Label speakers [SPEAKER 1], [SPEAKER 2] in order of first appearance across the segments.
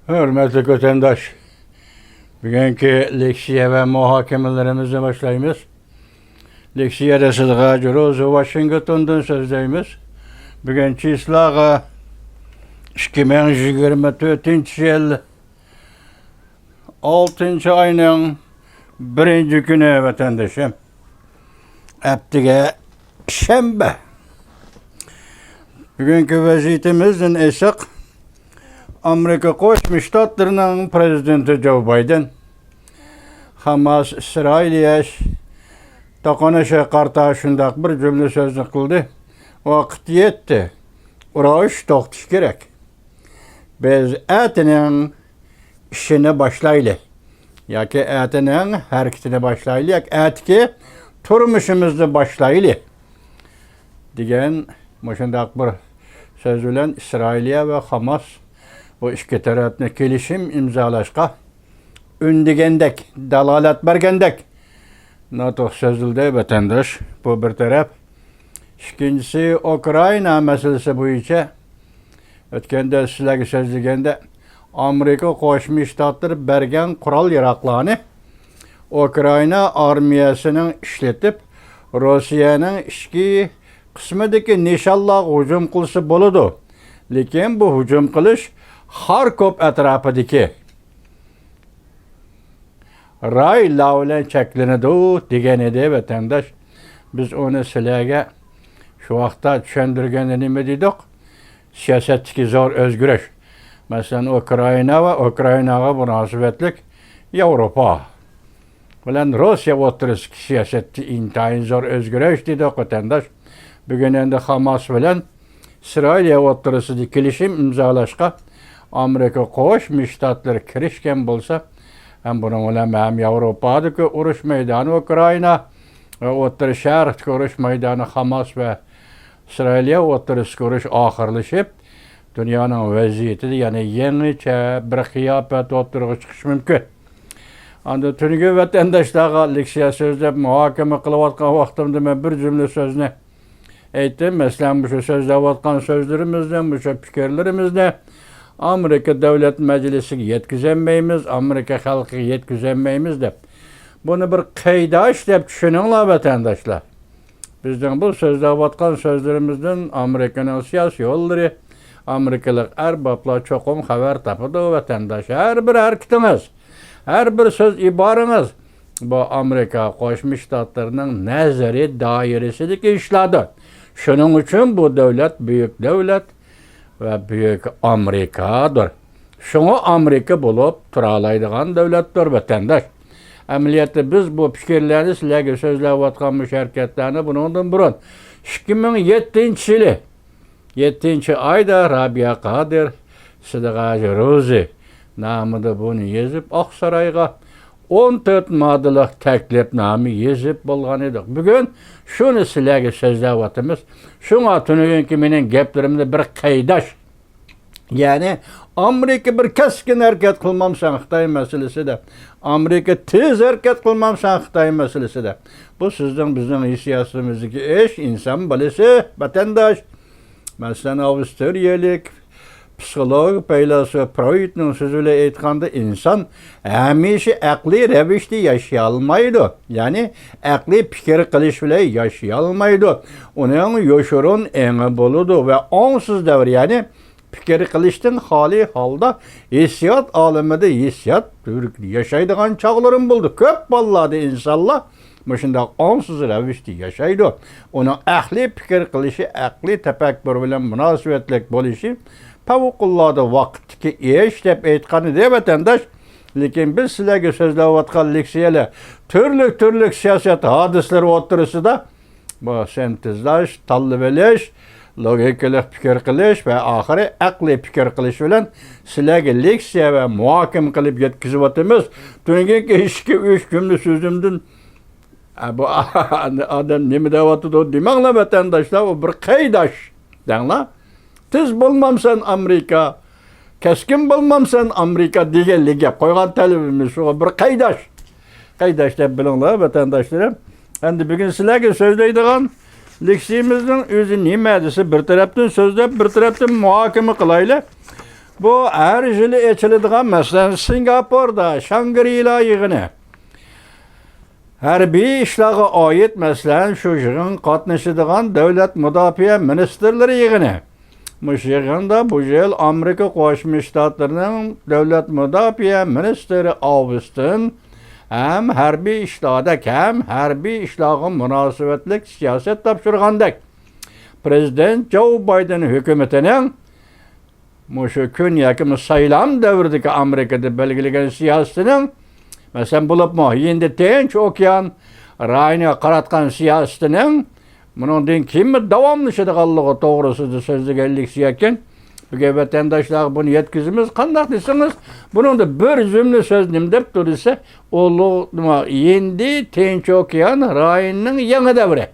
[SPEAKER 1] Hürmetli vatandaş, bugünkü leksiye ve muhakemelerimize başlayımız. Leksiye de Sıdıka Cürozu Washington'dan sözdeyimiz. Bugün çislağı 2024 yıl 6. ayının 1. günü vatandaşım. Haftige şembe. Bugünkü vaziyetimizin esas Amerika Koşmuş Ştatlarının prezidenti Joe Biden, Hamas İsrail'e toqunuşa qarta şundaq bir cümle sözünü qildi. Vaqt yetdi. Urush to'xtash kerak. Biz atining ishini boshlaylik. Yoki atining harakatini boshlaylik, atki turmushimizni boshlaylik degan shundaq bir so'z bilan İsrailya ve Hamas bu ikki tarafni kelishim imzolashga undigandek, dalolat bergandek notoq so'zildi vatandaş. Bu bir taraf. İkincisi Ukrayna meselesi bo'yicha o'tganda sizlarga so'zlaganda Amerika Qo'shma Shtatlar bergan qurol-yarog'larni Ukrayna armiyasining ishlatib Rossiyaning ichki qismidagi nishonlarga hujum qilsa bo'ladi. Lekin bu hujum qilish Xarkov atrofidagi raylar bilan cheklanadi degan edi vatandaş. Biz onu sizlarga şu vaqtda tushuntirganda nima dedik? Siyosatdagi zo'r o'zgarish. Masalan, Ukrayna va Ukrainaga munosabatlik Yevropa bilan Rossiya o'rtasidagi siyosatda intayin zo'r o'zgarish dedik vatandaş. Bugun endi Hamas bilan İsrail o'rtasida kelishim imzolashga Amerika Qo'shma Shtatlar kirishgan bo'lsa, ham buning bilan ham Yevropadagi urush maydoni Ukraina ve O'rta Sharqdagi urush maydoni Hamas ve İsrailya o'rtasidagi urush oxirlashib, dunyoning vaziyatida yana yangicha bir qiyofat o'tirg'i chiqishi mumkin. Anda tungi vatandoshlarga leksiya so'zlab muhokama qilayotgan vaqtimda men bir jumla so'zni aytdim. Masalan, bu so'zlayotgan so'zlarimizdan, bu fikrlarimizda Amerika Davlat Majlisiga yetkazolmaymiz, Amerika xalqiga yetkazolmaymiz deb. Bunu bir qaydash deb tushuninglar vatandoshlar. Bizning bu so'zlayotgan so'zlarimizdan Amerikaning siyosiy yo'llari, Amerikalik arboblar cho'qim xabar topadi vatandosh. Har bir harakatingiz, har bir so'z iborangiz bu Amerika Qo'shma Shtatlarining nazariy doirasidagi ishlardir. Shuning uchun bu davlat buyuk davlat ve büyük Amerika'dır. Şunu Amerika bulup turalaydigan davlatdır vatandaş. Ameliyatda biz bu fikirlerini sizlerge sözleyotgan müşerketlerini bundan burun 2007 yılı 7. ayda Rabia Kadir Sıdıka Cürozu namıda bunu yazıp Aksaray'a 14 maddelik teklifname yazıp bulgan edik. Bugün şunu sizlerge sözleyotimiz. Şuna tünügünki menin geplerimde bir qaydaş. Yani Amerika bir keskin hareket kılmamsan Xitay meselesi de. Amerika tez hareket kılmamsan Xitay meselesi de. Bu sizden bizim siyasetimizdeki eş, insan balesi, vatandaş. Mesela Avustraliyalik psikolog, peylasöf Freud'un sözüyle aytganda insan hamisha aqliy ravishda yaşayolmaydi. Yani aqliy fikr qilish bilan yaşayolmaydi. Uning yoshurun engi bo'ladi ve onsuz davr, yani fikr qilishdan xoli holda hissiyot olamida hissiyot yaşaydigan chog'larim bo'ldi. Ko'p bolalarda insonlar shunday onsuz ravishda yaşaydi. Uning aqliy fikr qilishi, aqliy tafakkur bilan munosabatlik bo'lishi favqulodda vaqtga ish deb aytgan edi vatandosh. Lekin biz sizlarga so'zlayotgan leksiyalar turli siyosat hodislari o'rtasida bu sintezlash, tanlab logikalik fikr qilish ve oxiri aqliy fikr qilish bilan sizlarga leksiya ve muhokama qilib yetkazayotimiz. Tungi 2-3 kunlik so'zimdan bu adam nima deyapti demanglar vatandoshlar, o bir qaydash denglar. Tez bulmamsan Amerika, keskin bulmamsan Amerika deganligiga qo'ygan talabimiz shu bir qaydash. Qaydash deb bilinglar vatandoshlar. Endi bugun sizlarga so'zlaydigan leksiyamizning o'zi nima desa bir tarafdan so'zlab, bir tarafdan muhokama qilaylik. Bu her yılı eçiladigan mesela Singapur'da Shangri-La yığını. Hərbi işlağa ait məsələn şu yığın qatnaşıdığan Devlet Müdafiə Ministerleri yığını. Muş yığında bu yıl Amerika Qoşmuş Ştatlarının Devlet Müdafiə Ministeri Austin hem hərbi işladak hem hərbi işlağın münasibetlik siyaset tapşırğandak. Prezident Joe Biden hükümetinin muşu gün yakımı sayılan devirdeki Amerika'da belgilegen siyasetinin mesela bulup mu şimdi Tinç Okyan rayını qaratkan siyasetinin bunun din kimi davamlışıdıqallığı doğrusudur sözlü geldik siyakken bu vatandaşlar bunu yetkizimiz kandak desiniz bunun da bir cümle söz nimdep durursa olu şimdi Tinç Okyan rayının yeni devri.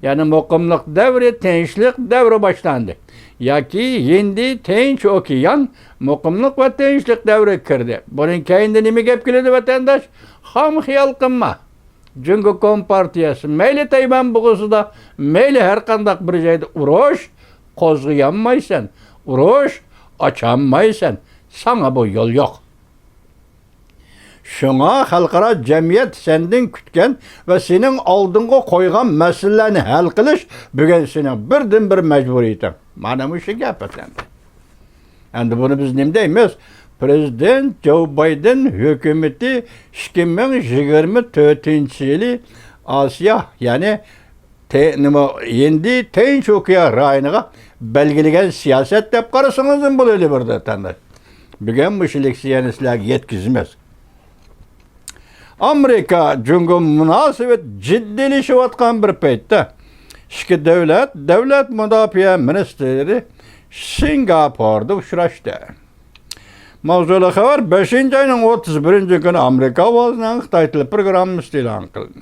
[SPEAKER 1] Yani muqimlik devri, tinçlik devri başlandı. Ya ki şimdi Tinç Okyan muqimlik ve tinçlik devri kirdi. Bunun kayında nime gep keledi vatandaş? Ham xiyal qilma. Çünkü Kompartiyası meyli Tayvan buğusuda, meyli her kandak bir şeyde uruş qozgıyanmaysan, uruş açanmaysan, sana bu yol yok. Şuna halkara cemiyet senden kütken ve senin aldığına koygan meselelerini hal kılış bugün senin birden bir mecburiyetin. Mana bu şey yapatan. Yani bunu biz nimdeyimiz? Prezident Joe Biden hükümeti 2024 yılı Asya yani yendi Tinç Okyan rayına belgilegen siyaset dep karısınızın bu öyle bir vatandaş. Bugün bu şeylik siyasetler yetkizmez. Amerika çünkü münasebet ciddileşivatkan bir peytte iki devlet müdafiə ministerleri Singapur'da uçraştı. Mavzulu xabar 5. ayının 31. günü Amerika vazının Xitay programı ilan kılındı.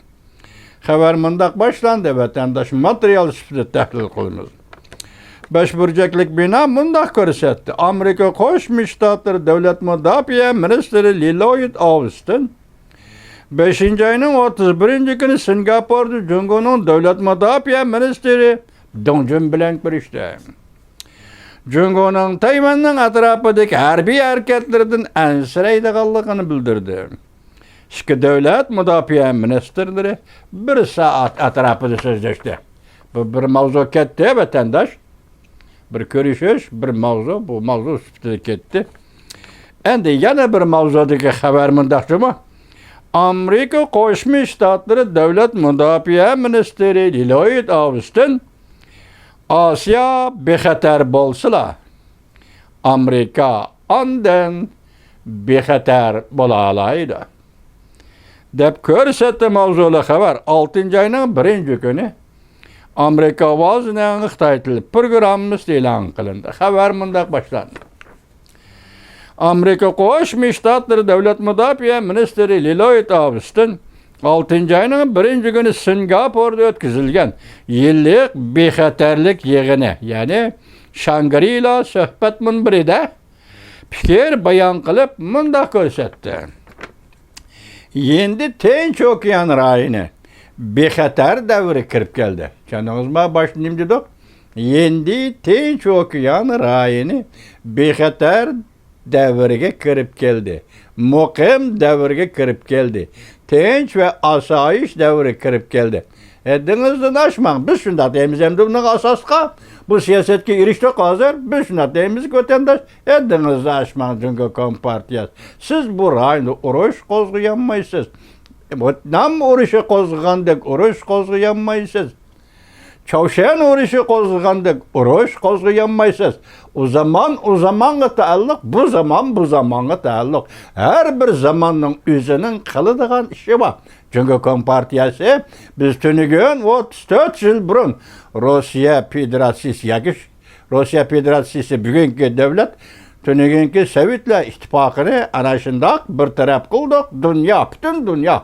[SPEAKER 1] Xabar mındak başlandı vatandaş materyal süpüde təhlil kılınız. 5 burcaklık bina mındak görsetti. Amerika Qoşmuş Ştatları Devlet Müdafiə Ministeri Lloyd Austin 5. ayının 31. günü Singapur'da Cungo'nun Devlet Müdafiə Ministeri Dong Junbilan görüştü. Cungo'nun Tayvan'ın atrafındaki harbi hareketlerden ensireydiğallığını bildirdi. İki Devlet Müdafiə Ministerleri bir saat atrafında sözleşti. Bu bir mavzu ketti vatandaş. Bir görüşüş, bir mavzu, bu mavzu süptü ketti. Endi yana bir mavzudaki haber mındakçı mı? Amerika Qoşmuş Ştatları Devlet Müdafiə Ministeri Lloyd Austin Asya bexatar bolsala Amerika ondan bexatar bolalaydı. Dep körsetti mavzulu xabar 6. ayının 1. günü Amerika vazının Xitay programı elan kılındı. Xabar mındak başlandı. Amerika Qoşmuş Ştatları Devlet Müdafiə Ministeri Lloyd Austin 6. ayının 1. günü Singapur'da ötküzülgen yıllık bexatarlık yığını yani Shangri-La söhbet münbiride fikir bayan kılıp mındak görsetti. Yendi Tinç Okyan rayını bexatar devri kirip geldi. Kendiniz başlayayım dedik. Yendi Tinç Okyan rayını bexatar devrige kirip geldi. Muqim devrige kirip geldi. Tinç ve asayiş devri kirip geldi. Eddinizden aşmağın. Biz şunda deyimiz hem de bunun asasqa bu siyasetke iriştik hazır. Biz şunda deyimiz götendaş. Eddinizden aşmağın çünkü Kompartiyası. Siz bu rayını uruş qozguyanmaysız. Nam uruşu qozguyandık, uruş qozguyanmaysız. Çavşen uruşu qozguyandık, uruş qozguyanmaysız. O zamanı taalluk, bu zamanı taalluk. Her bir zamanın özünün kılıdığan işi var. Çünkü Kompartiyası biz tünügün 34 yıl burun Rusya Federasyası bugünkü devlet tünügünkü Sovetler İttifakını anaşındak bir taraf kıldık. Bütün dünya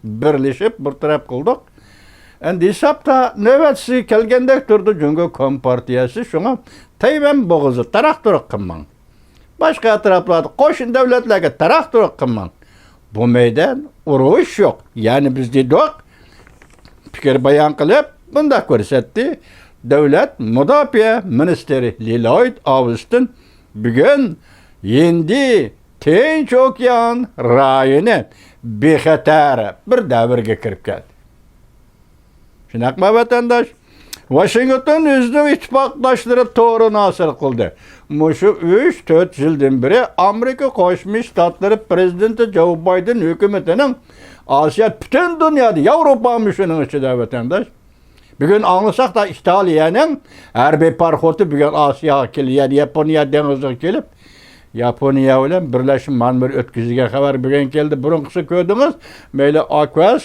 [SPEAKER 1] birleşip bir taraf kıldık. Endi hesapta nöbetsi kelgendek durdu çünkü Kompartiyası şuna Tayvan boğuzu tarak duruq kılman. Başka taraflarda koşun devletlerge tarak duruq kılman. Bu meydan uruş yok. Yani biz dedik fikir bayan kılıp bunda görsetti. Devlet Müdafiə Ministeri Lloyd Austin Bugün endi Tinch okean rayoni bexatar bir davrga kirib keldi. Shunaqmi vatandosh? Washington o'zining ittifoqdoshlari to'g'rini hosil qildi. Mushu 3-4 yildan beri Amerika Qo'shma Shtatlari prezidenti Joe Biden hukumatining Osiyo butun dunyoda, Yevropa shuning ichida vatandosh. Bugün anlasak da İtalya'nın harbiy parxoti bugün Osiyoga keldi, Yaponiya dengiziga kelib, Yaponiya bilan birlashib manbir o'tkazgan xabar bugun keldi. Burunqisi ko'rdingiz, mayli Aquas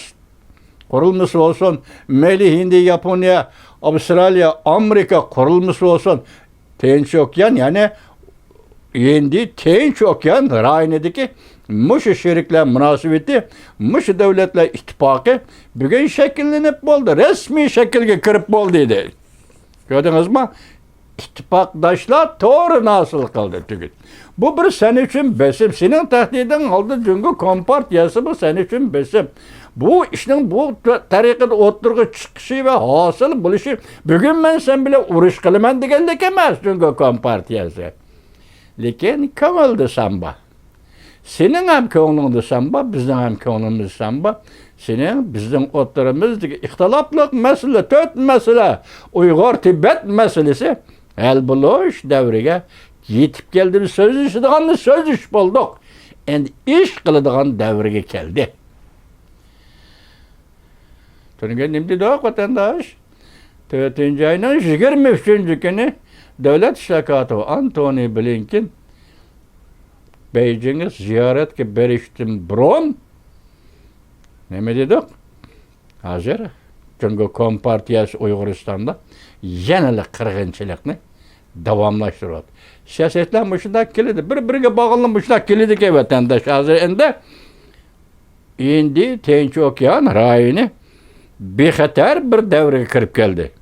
[SPEAKER 1] qurilmasi olsun, mayli Hindi, Yaponiya, Avustraliya, Amerika qurilmasi olsun, Tinch okean, yani endi Tinch okean rayonidagi mushu sheriklar munosabati, mushu davlatlar ittifoqi bugun shakllanib bo'ldi, rasmiy shaklga kirib bo'ldi edi. Ko'rdingizmi? İttifaqdoshlar to'g'rini hosil qildi tugul. Bu bir sen uchun besim, sening tahdiding oldi Jungo Kompartiyasi bu sen uchun besim. Bu ishning bu tariqada o'tirg'i chiqishi va hosil bo'lishi bugun men sen bilan urush qilaman degandek emas Jungo Kompartiyasi. Lekin ko'ngilda samba. Sening ham ko'nglingda samba, bizning ham ko'nglimiz samba. Sening bizning o'tirimizdagi ixtilofli masala, 4 masala, Uyg'ur Tibet masalasi hal bo'lish davriga yetib keldi. So'zlashadigan bo'ldik. Endi ish qiladigan davriga keldi. Turingan nima dedi vatandosh? 4-oyning 23-kuni davlat ishlar kotibi Antony Blinken Beijingga ziyoratga berishdan burun nima dedik? Hozir Jungo Kompartiyasi Uyg'uristonda yanada qirg'inchilikni davomlashtiryapti. Siyosatlar shunday keladi, bir-biriga bog'lanib shunday keladi vatandosh. Hozir endi Tinch okean rayoni bexatar bir davrga kirib keldi.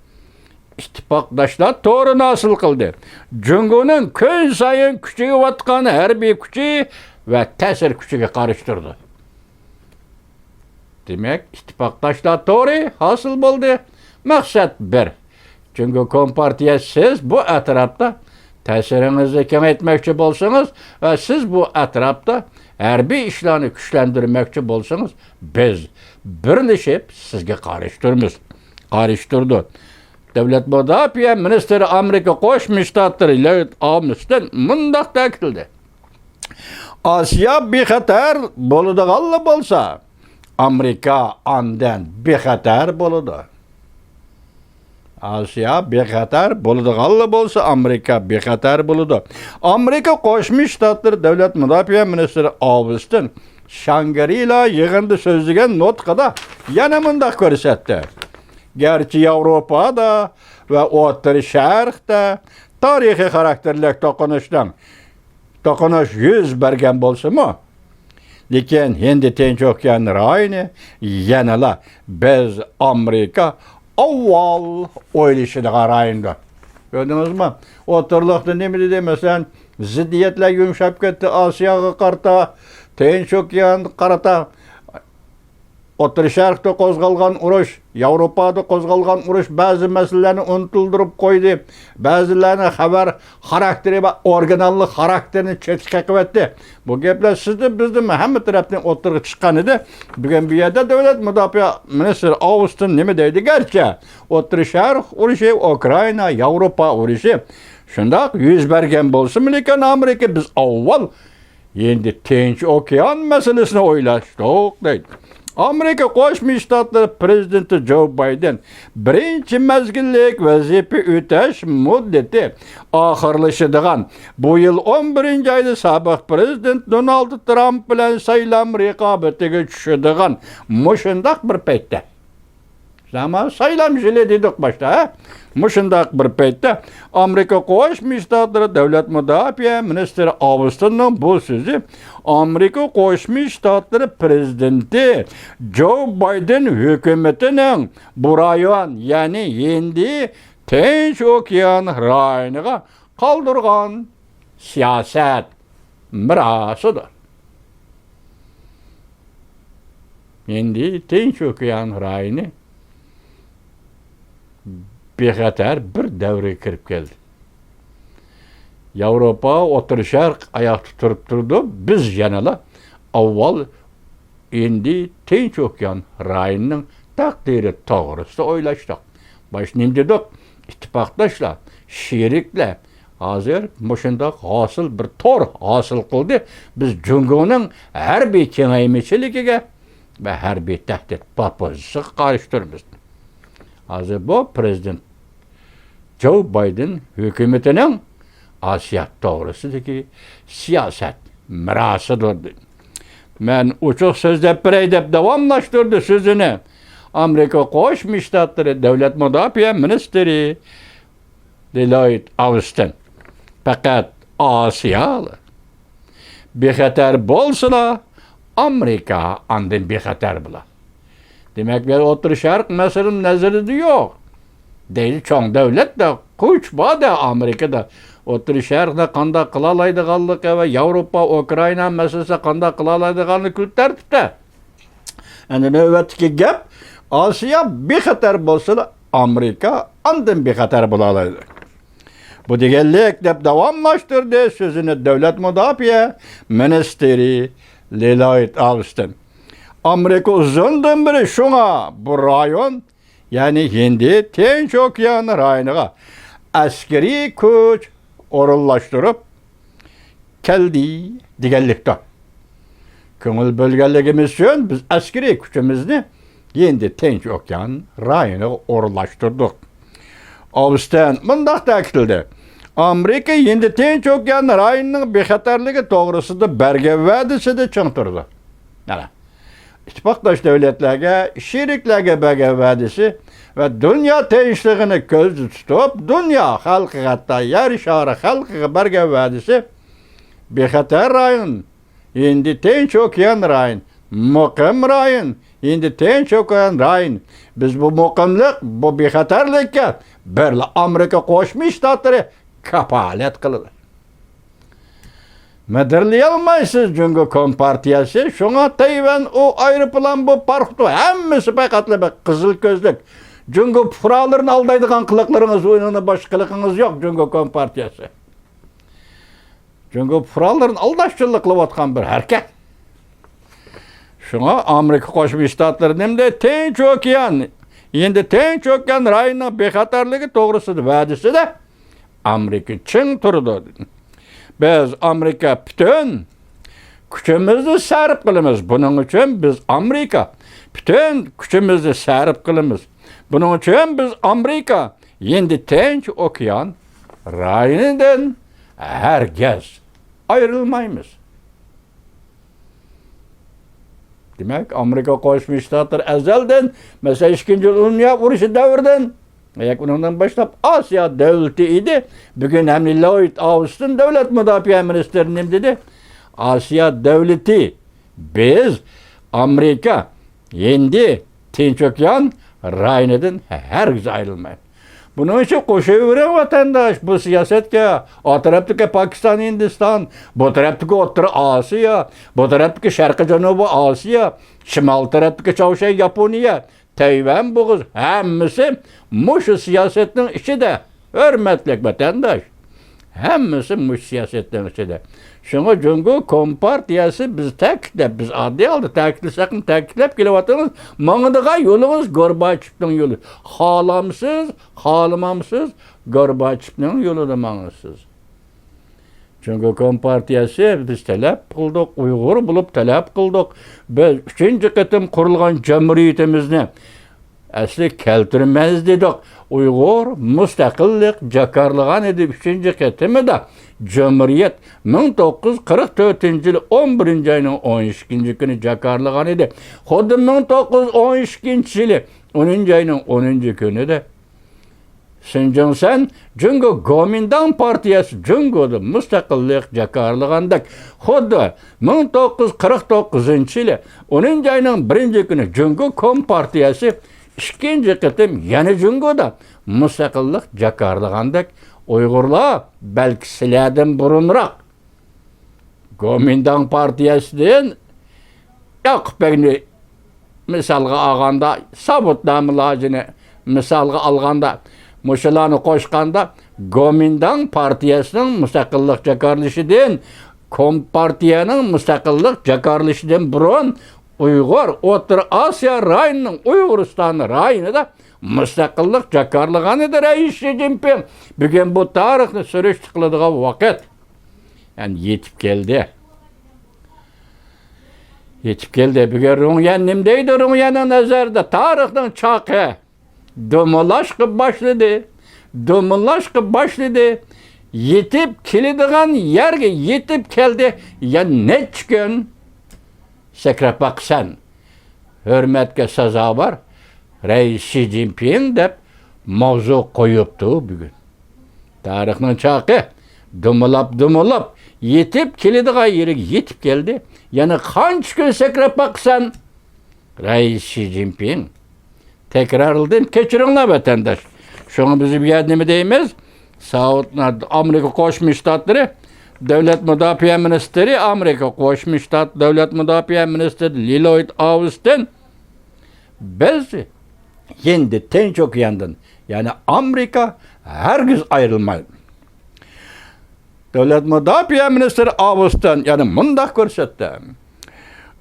[SPEAKER 1] İttifaqdoshlar to'g'rini hosil qildi. Jungoning kun sayin kuchayayotgan harbiy kuchi va ta'sir kuchiga qarashtirdi. Demak, ittifaqdoshlar to'g'ri hosil bo'ldi. Maqsad bir. Jungo Kompartiyasi siz bu atrofda ta'siringizni kengaytmoqchi bo'lsangiz va siz bu atrofda harbiy ishlarni kuchlantirmoqchi bo'lsangiz, biz birlashib sizga qarashtiramiz. Qarashtirdi. Davlat mudofaa ministri Amerika Qo'shma Shtatlari Lloyd Austin mundaq ta'kidladi. Osiyo bexatar bo'ladigan bo'lsa, Amerika ondan bexatar bo'ladi. Osiyo bexatar bo'ladigan bo'lsa, Amerika bexatar bo'ladi. Amerika Qo'shma Shtatlari davlat mudofaa ministri Austin Shangri-La yig'inida so'zlagan nutqida yana mundaq ko'rsatdi. Gerçi Avrupa'da ve O'rta Sharqda tarixiy xarakterli to'qinish yuz bergan bo'lsa-mu, lekin endi Tinch okean rayoni yanala biz Amerika avval o'ylashadigan rayonda. Ko'rdingizmi? O'tirliqda nima dedi? Masalan, ziddiyatlar yumshab ketdi, Osiyoga qarata, Tinch okean qarata O'rta Sharqda qo'zg'algan urush, Yevropada qo'zg'algan urush ba'zi masalalarni unutildirib qo'ydi. Ba'zilarni xabar xarakteri va originallik xarakterini chetga qo'ydi. Bu gaplar sizni bizni hamma tarafdan o'tirib chiqqan edi. Bugun bu yerda davlat mudofaa ministri Austin nima deydi? Garchi O'rta Sharq urushi, Ukraina, Yevropa urushi shundoq yuz bergan bo'lsa-mu, lekin Amerika biz avval endi Tinch okean masalasini o'ylashdik deydi. Amerika Qo'shma Shtatlari prezidenti Joe Biden birinchi mazgillik vazifa o'tash muddati oxirlashadigan bu yil 11-oyda sobiq prezident Donald Trump bilan saylam raqobatiga tushadigan mushundaq bir paytda. Zaman saylam yili dedik boshda, mushundaq bir paytda Amerika Qo'shma Shtatlari davlat mudofaa ministri Austinning bu so'zi Amerika Qo'shma Shtatlari prezidenti Joe Biden hukumatining bu rayon, ya'ni endi Tinch okean rayoniga qoldirgan siyosat mirosidir. Endi Tinch okean rayoni bexatar bir davrga kirib keldi. Avrupa, Otur Şərq ayaq tuturup durdu. Biz yanala avval indi Tinç Okyan rayonunun takdiri doğrusu oylaştık. Başlayayım dedik, ittifakdaşlar, şerikle hazır muşunda hasıl bir tor hasıl kıldı. Biz Cungo'nun her bir kengaymeçiliğine ve her bir tehdit papazısı karıştırırız. Hazır bu Prezident Joe Biden hükümetinin Asya doğrusudaki siyaset mirasıdır. Ben uçuk sözde birey devamlaştırdı sözünü. Amerika Koşmuş Ştatları Devlet Müdafiə Ministeri Lloyd Austin. Fakat Asiyalı bir xəter bolsa Amerika andın bir xəter bula. Demek bir Otur Şərq meselenin nezareti yok. Değil çoğun devlet de kuçba da Amerika'da Otur Şərq'de kanda kılalaydıqanlık ve Avrupa, Ukrayna meselesi kanda kılalaydıqanlık kültürde. Yani növbetki gep Asya bir xəter bolsa Amerika andın bir xəter bulalaydı. Bu digellik de devamlaştırdı sözünü Devlet Müdafiə Ministeri Lloyd Austin. Amerika uzundan beri şuna bu rayon yani Hindi Tinç Okyanı rayonuna askeri güç orullaştırıp geldi digellikte. Köngül bölgeligimiz için biz askeri gücümüzü Hindi Tinç Okyanı rayonuna orullaştırdık. Austin bundak ta'kidledi. Amerika Hindi Tinç Okyanı rayonunun bexatarligi doğrusunda berge vədisi de çıngtırdı. Yani İttifakdaş devletlerge, şeriklerge berge vədisi ve dünya tinçliğini gözü tutup dünya halkı hatta yer şarı halkı berge vədisi bexatar rayon, Hindi Tinç Okyanı rayon, muqim rayon, Hindi Tinç Okyanı rayon. Biz bu muqimlik, bu bexatarlikka berli Amerika Koşmuş Ştatları kapalet kılır. Medirleyemezsiniz çünkü Kompartiyası. Şuna Tayvan o ayrı plan bu parktu. Hemmisi pekatlı be kızıl gözlük. Çünkü fıraların aldaydıgan kılıklarınız oyununu baş kılıkınız yok çünkü Kompartiyası. Çünkü fıraların aldaşçılıklı vatkan bir hareket. Şuna Amerika Koşmuş Ştatları nemde Tinç Okyan. Şimdi Tinç Okyan rayonunun bexatarlığı doğrusudur. Vədisi de Amerika çın turdu. Biz Amerika bütün gücümüzü sərf kılımız. Bunun için biz Amerika bütün gücümüzü sərf kılımız. Bunun için biz Amerika Hindi Tinç Okyan rayonundan herkes ayrılmayız. Demek Amerika Koşmuş Ştatları ezelden mesela 2. Dünya vuruşu devirden bundan başlap Asya devleti idi. Bugün hem Lloyd Austin Devlet Müdafiə Ministerinin dedi. Asya devleti biz Amerika Hindi Tinç Okyan rayonundan herkes ayrılmayın. Bunun için koşuyor vatandaş bu siyasetke. O taraftaki Pakistan, Hindistan, bu taraftaki Otur Asya, bu taraftaki Şarkı Canubu Asya, şimal taraftaki Çavuşay Yaponiya, Tayvan buğuz, hemmisi muş siyasetin içi de, hürmetlik vatandaş. Hemmisi muş siyasetin içi de. Şuna çünkü Kompartiyası biz tekitlep, biz adli aldı, tekitlisakın tekitlep gelevatınız, mağıdığa yolunuz Gorbaçov'un yolu. Halamsız, halamamsız, Gorbaçov'un yolu da mağısız. Çünkü Kompartiyası biz talep kıldık, Uygur bulup talep kıldık. Biz 3. kıtım kurulgan cumhuriyetimizni asli keltirmez dedik. Uygur müstakillik jakarlıgan edi 3. kıtımı da Cumhuriyet 1944 yılı 11. ayının 12. günü jakarlıgan edi. Xuddi 1912 yılı 10. ayının 10. günü de Sincansan, çünkü Gomindan Partiyası Cungo'da müstakillik jakarlıgandak. Xuddi 1949 yılı 10. ayının 1. günü Cungo Kompartiyası 2. kıtım yani Cungo'da müstakillik jakarlıgandak. Uygurlar belki silerden burunrak Gomindan Partiyası'nın yok beni misalga alganda sabut namılacını misalga alganda Muşularını koşkanda Gomindan partiyasının müstakillik jakarlışıdın, Kompartiyanın müstakillik jakarlışıdın burun Uygur, Otur Asya rayının Uyguristan'ın rayını da müstakillik jakarlığanıdır Reis Xi Jinping. Bugün bu tarihini sürüştüklədiği vakit yani yetip geldi. Yetip geldi. Bugün Runyan nimdeydi Runyan'ın nazarda? Tarihten çakı. Dumulaşkı başladı. Dumulaşkı başladı. Yetip kilidiğen yerge yetip geldi. Ya ne çıkın? Sekrep bak sen. Hürmetke saza var. Reis Xi Jinping dep mavzu koyuptu bugün. Tarihten çakı. Dumulap yetip kilidiğen yeri yetip geldi. Yani kaç gün sekrep bak sen? Reis Xi Jinping. Tekrarladın, keçirinler vatandaş. Şunu bizim yardımı deyimiz, Amerika Koşmuş Ştatları, Devlet Müdafiə Ministeri, Amerika Koşmuş Ştat Devlet Müdafiə Ministeri Lloyd Austin, biz şimdi tenç okuyandın. Yani Amerika herkes ayrılmayın. Devlet Müdafiə Ministeri Austin, yani mındak görsetti.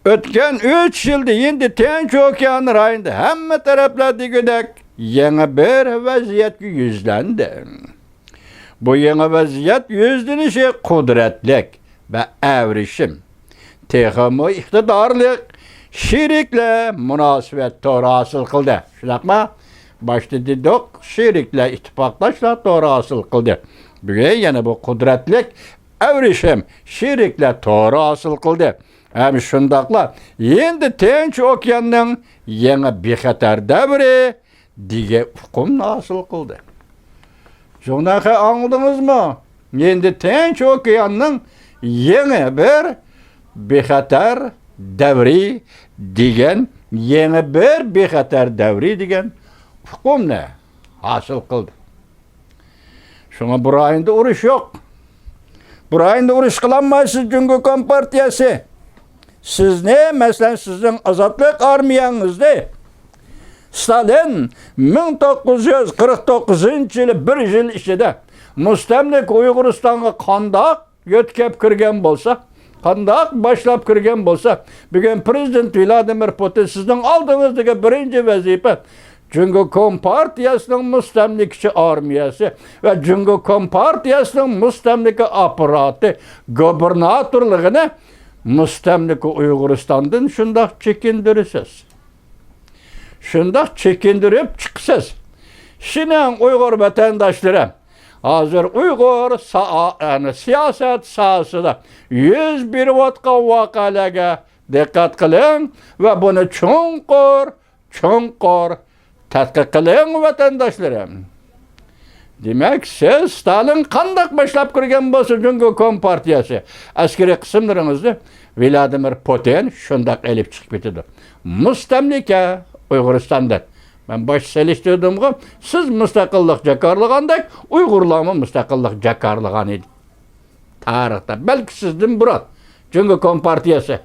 [SPEAKER 1] Ötken 3 yılda şimdi Tinç Okeanı rayında hemme taraflar digidek yeni bir vaziyet yüzlendi. Bu yeni vaziyet yüzlenişi kudretlik ve evrişim. Tehimi iktidarlık şirikle münasebet doğru asıl kıldı. Şunakma başta dedik şirikle ittifaklaşla doğru asıl kıldı. Bugün yine bu kudretlik evrişim şirikle doğru asıl kıldı. Hem şundakla şimdi Tinç Okean'ın yeni bir xatar devri dige hukum nasıl kıldı. Şundakı anladınız mı? Şimdi Tinç Okean'ın yeni bir xatar devri digen yeni bir xatar devri digen hukum ne? Hasıl kıldı. Şuna burayında uruş yok. Burayında uruş kılanmazsınız çünkü Kompartiyası. Siz ne? Mesela sizin azatlık armiyanızda Stalin 1949 yılı bir yıl içinde müstemlik Uyguristan'a kandak yetkep kirgen bolsa, kandak başlap kirgen bolsa, bugün Prezident Vladimir Putin sizin aldığınızdaki birinci vazife çünkü Kompartiyasının müstemlikçi armiyası ve çünkü Kompartiyasının müstemlik aparatı gubernatörlüğüne müstemlik Uyguristan'dan şundak çekindirirsiniz. Şundak çekindirip çıksız. Şimdi Uygur vatandaşları hazır Uygur yani siyaset sahasında 101 vakalarga dikkat kılın ve bunu çunqur tadqiq kılın vatandaşlarım. Demek siz Stalin kandak başlap kirgen bolsa çünkü Kompartiyası askeri kısımlarınızda Vladimir Putin şundak elip çıkıp bitidi. Müstemlike Uyguristan'dan. Ben baş seliştirdim ki siz müstakillik jakarlığandak Uygurlarımı müstakillik jakarlığan idi. Tarihte. Belki sizden burat. Çünkü Kompartiyası